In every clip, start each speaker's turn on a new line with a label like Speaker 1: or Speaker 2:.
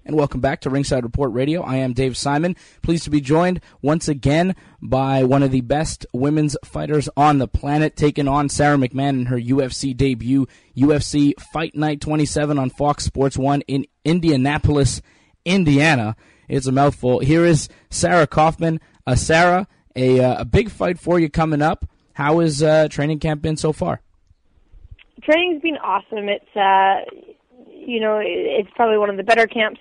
Speaker 1: And welcome back to Ringside Report Radio. I am Dave Simon. Pleased to be joined once again by one of the best women's fighters on the planet, taking on Sara McMann in her UFC debut, UFC Fight Night 27 on Fox Sports 1 in Indianapolis, Indiana. It's a mouthful. Here is Sara Kaufman. Sara, a big fight for you coming up. How has training camp been so far?
Speaker 2: Training's been awesome. It's probably one of the better camps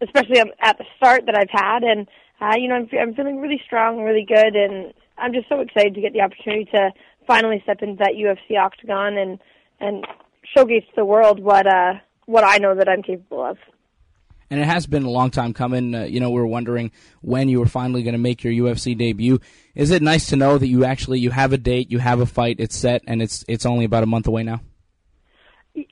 Speaker 2: especially at the start that I've had, and I'm feeling really strong, really good, and I'm just so excited to get the opportunity to finally step into that UFC octagon and showcase to the world what I know that I'm capable of.
Speaker 1: And it has been a long time coming. We were wondering when you were finally going to make your UFC debut. Is it nice to know that you have a date, you have a fight, it's set, and it's only about a month away now?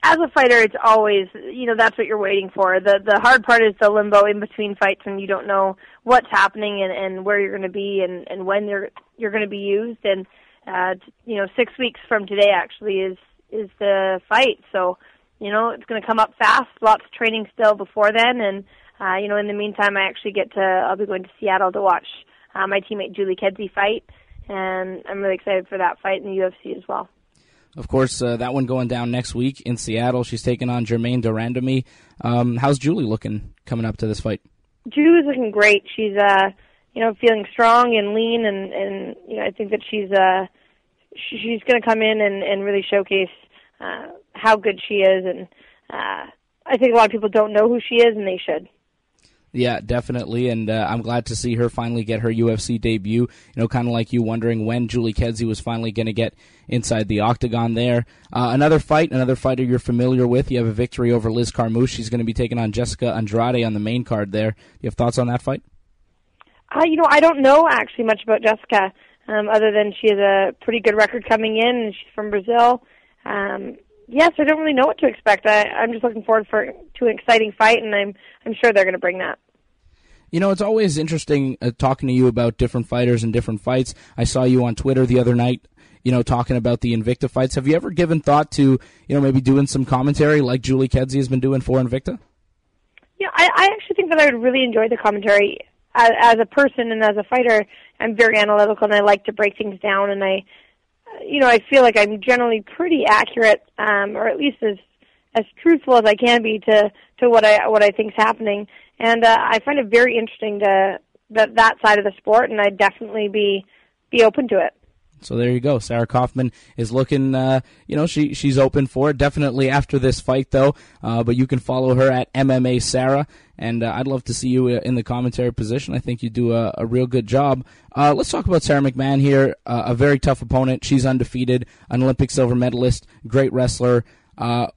Speaker 2: As a fighter, it's always, that's what you're waiting for. The hard part is the limbo in between fights when you don't know what's happening and where you're going to be and when you're going to be used. And, 6 weeks from today actually is the fight. So, it's going to come up fast. Lots of training still before then. And, in the meantime, I'll be going to Seattle to watch my teammate Julie Kedzie fight. And I'm really excited for that fight in the UFC as well.
Speaker 1: Of course, that one going down next week in Seattle. She's taking on Germaine de Randamie. How's Julie looking coming up to this fight?
Speaker 2: Julie's looking great. She's, feeling strong and lean, and I think that she's going to come in and really showcase how good she is. And I think a lot of people don't know who she is, and they should.
Speaker 1: Yeah, definitely, and I'm glad to see her finally get her UFC debut. Kind of like you wondering when Julie Kedzie was finally going to get inside the octagon there. Another fighter you're familiar with. You have a victory over Liz Carmouche. She's going to be taking on Jessica Andrade on the main card there. You have thoughts on that fight?
Speaker 2: I don't know actually much about Jessica, other than she has a pretty good record coming in, and she's from Brazil. Yes, I don't really know what to expect. I'm just looking forward to an exciting fight, and I'm sure they're going to bring that.
Speaker 1: It's always interesting talking to you about different fighters and different fights. I saw you on Twitter the other night, talking about the Invicta fights. Have you ever given thought to, maybe doing some commentary like Julie Kedzie has been doing for Invicta?
Speaker 2: I actually think that I would really enjoy the commentary. As a person and as a fighter, I'm very analytical, and I like to break things down, and I feel like I'm generally pretty accurate, or at least as truthful as I can be to what I think is happening. And I find it very interesting that side of the sport, and I'd definitely be open to it.
Speaker 1: So there you go. Sara Kaufman is looking, she's open for it. Definitely after this fight, though. But you can follow her at MMA Sara, and I'd love to see you in the commentary position. I think you do a real good job. Let's talk about Sara McMann here. A very tough opponent. She's undefeated, an Olympic silver medalist, great wrestler.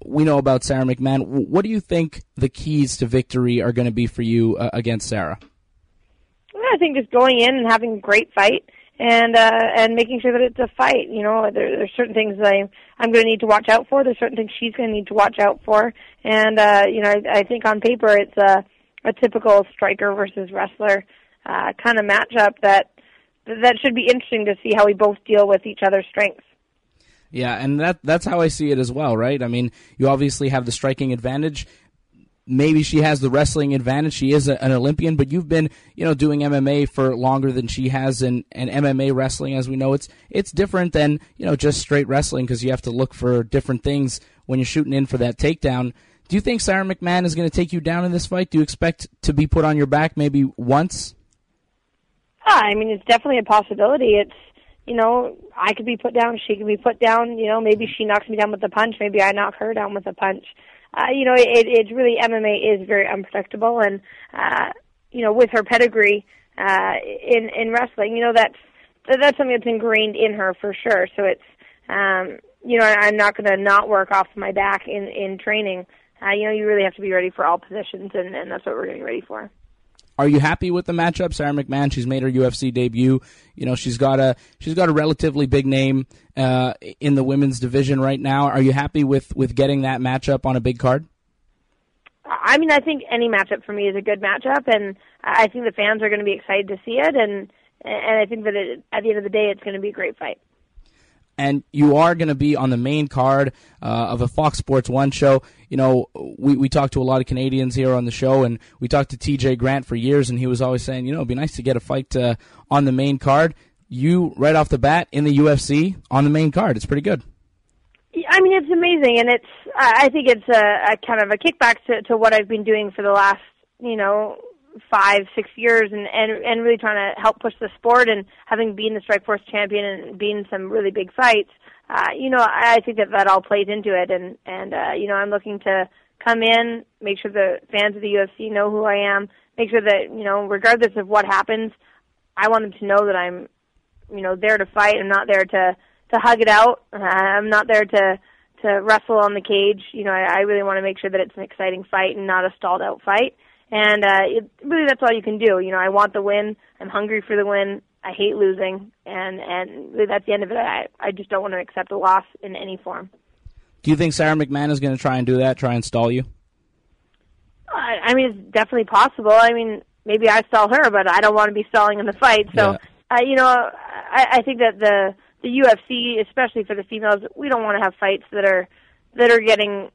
Speaker 1: We know about Sara McMann. What do you think the keys to victory are going to be for you against Sara?
Speaker 2: I think just going in and having a great fight. And making sure that it's a fight. There's certain things that I'm going to need to watch out for. There's certain things she's going to need to watch out for. And, I think on paper it's a typical striker versus wrestler kind of matchup that should be interesting to see how we both deal with each other's strengths.
Speaker 1: Yeah, and that's how I see it as well, right? I mean, you obviously have the striking advantage. Maybe she has the wrestling advantage. She is an Olympian, but you've been, doing MMA for longer than she has, and MMA wrestling, as we know, it's different than, just straight wrestling because you have to look for different things when you're shooting in for that takedown. Do you think Sara McMann is going to take you down in this fight? Do you expect to be put on your back maybe once?
Speaker 2: It's definitely a possibility. It's, I could be put down, she could be put down, maybe she knocks me down with a punch, maybe I knock her down with a punch. It's really, MMA is very unpredictable, and, with her pedigree, in wrestling, that's something that's ingrained in her for sure. So it's, I'm not going to not work off my back in training. You really have to be ready for all positions, and that's what we're getting ready for.
Speaker 1: Are you happy with the matchup? Sara McMann, she's made her UFC debut. She's got a relatively big name in the women's division right now. Are you happy with getting that matchup on a big card?
Speaker 2: I think any matchup for me is a good matchup, and I think the fans are going to be excited to see it, and I think that at the end of the day, it's going to be a great fight.
Speaker 1: and you are going to be on the main card of a Fox Sports 1 show. You know, we talked to a lot of Canadians here on the show, and we talked to TJ Grant for years, and he was always saying, you know, it'd be nice to get a fight on the main card. You, right off the bat, in the UFC, on the main card. It's pretty good.
Speaker 2: I mean, it's amazing, and I think it's a kind of a kickback to what I've been doing for the last, 5-6 years, and really trying to help push the sport, and having been the Strikeforce champion and been in some really big fights. I think that all plays into it, and I'm looking to come in, make sure the fans of the UFC know who I am, make sure that, regardless of what happens, I want them to know that I'm, there to fight. I'm not there to hug it out. I'm not there to wrestle on the cage. I really want to make sure that it's an exciting fight and not a stalled out fight. And really, that's all you can do. I want the win. I'm hungry for the win. I hate losing, and really that's the end of it. I just don't want to accept a loss in any form.
Speaker 1: Do you think Sara McMann is going to try and do that, try and stall you?
Speaker 2: I mean, it's definitely possible. I mean, maybe I stall her, but I don't want to be stalling in the fight. So,
Speaker 1: yeah.
Speaker 2: I think that the UFC, especially for the females, we don't want to have fights that are getting,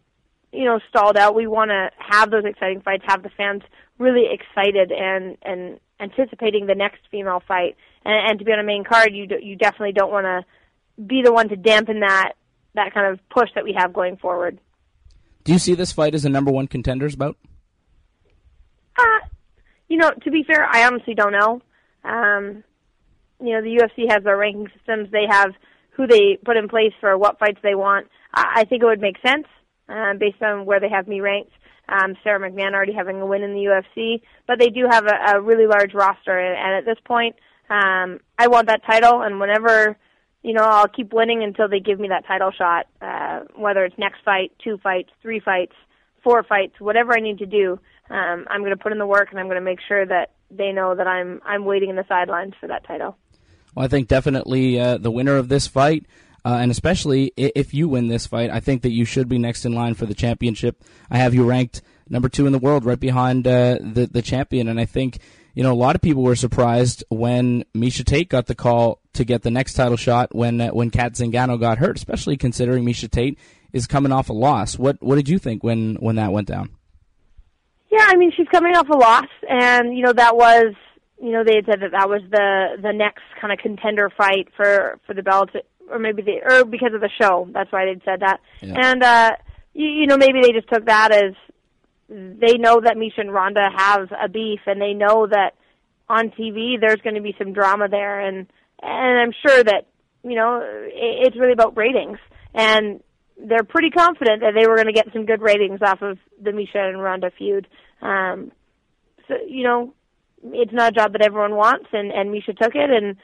Speaker 2: stalled out. We want to have those exciting fights, have the fans really excited and anticipating the next female fight. And to be on a main card, you definitely don't want to be the one to dampen that kind of push that we have going forward.
Speaker 1: Do you see this fight as a number one contenders bout?
Speaker 2: To be fair, I honestly don't know. The UFC has their ranking systems. They have who they put in place for what fights they want. I think it would make sense based on where they have me ranked. Sara McMann already having a win in the UFC, but they do have a really large roster. And at this point, I want that title, and whenever, I'll keep winning until they give me that title shot, whether it's next fight, 2 fights, 3 fights, 4 fights, whatever I need to do. I'm going to put in the work, and I'm going to make sure that they know that I'm waiting in the sidelines for that title.
Speaker 1: Well, I think definitely the winner of this fight, and especially if you win this fight, I think that you should be next in line for the championship. I have you ranked number 2 in the world, right behind the champion, and I think a lot of people were surprised when Miesha Tate got the call to get the next title shot when Kat Zingano got hurt, especially considering Miesha Tate is coming off a loss. What did you think when that went down?
Speaker 2: Yeah, I mean, she's coming off a loss, and that was, they had said that was the next kind of contender fight for the belt, or because of the show. That's why they'd said that. Yeah. And maybe they just took that as they know that Miesha and Ronda have a beef, and they know that on TV there's going to be some drama there, and I'm sure that it's really about ratings, and they're pretty confident that they were going to get some good ratings off of the Miesha and Ronda feud. So it's not a job that everyone wants, and Miesha took it, and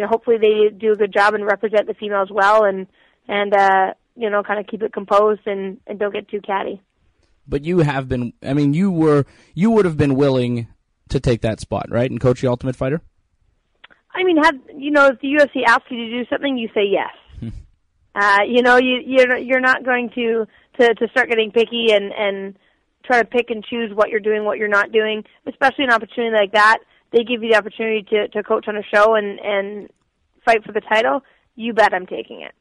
Speaker 2: hopefully they do a good job and represent the females well, and kind of keep it composed and don't get too catty.
Speaker 1: But you have been, I mean, you would have been willing to take that spot, right, and coach the Ultimate Fighter? I mean,
Speaker 2: if the UFC asks you to do something, you say yes. You're not going to start getting picky and try to pick and choose what you're doing, what you're not doing, especially an opportunity like that. They give you the opportunity to coach on a show and fight for the title. You bet I'm taking it.